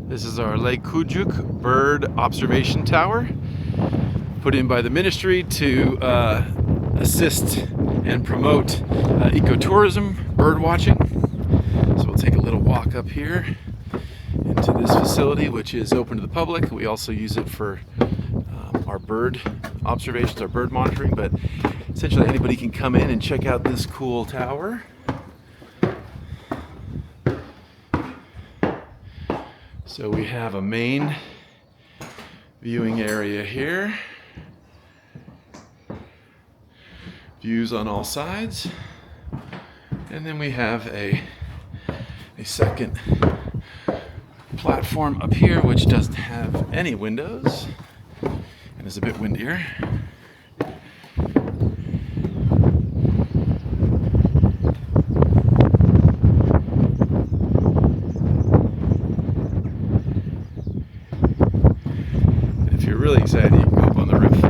This is our Lake Kuyucuk bird observation tower, put in by the ministry to assist and promote ecotourism, bird watching. So we'll take a little walk up here into this facility, which is open to the public. We also use it for our bird observations, our bird monitoring, but essentially anybody can come in and check out this cool tower. So we have a main viewing area here, views on all sides, and then we have a second platform up here which doesn't have any windows and is a bit windier. If you're really excited, you can go up on the roof.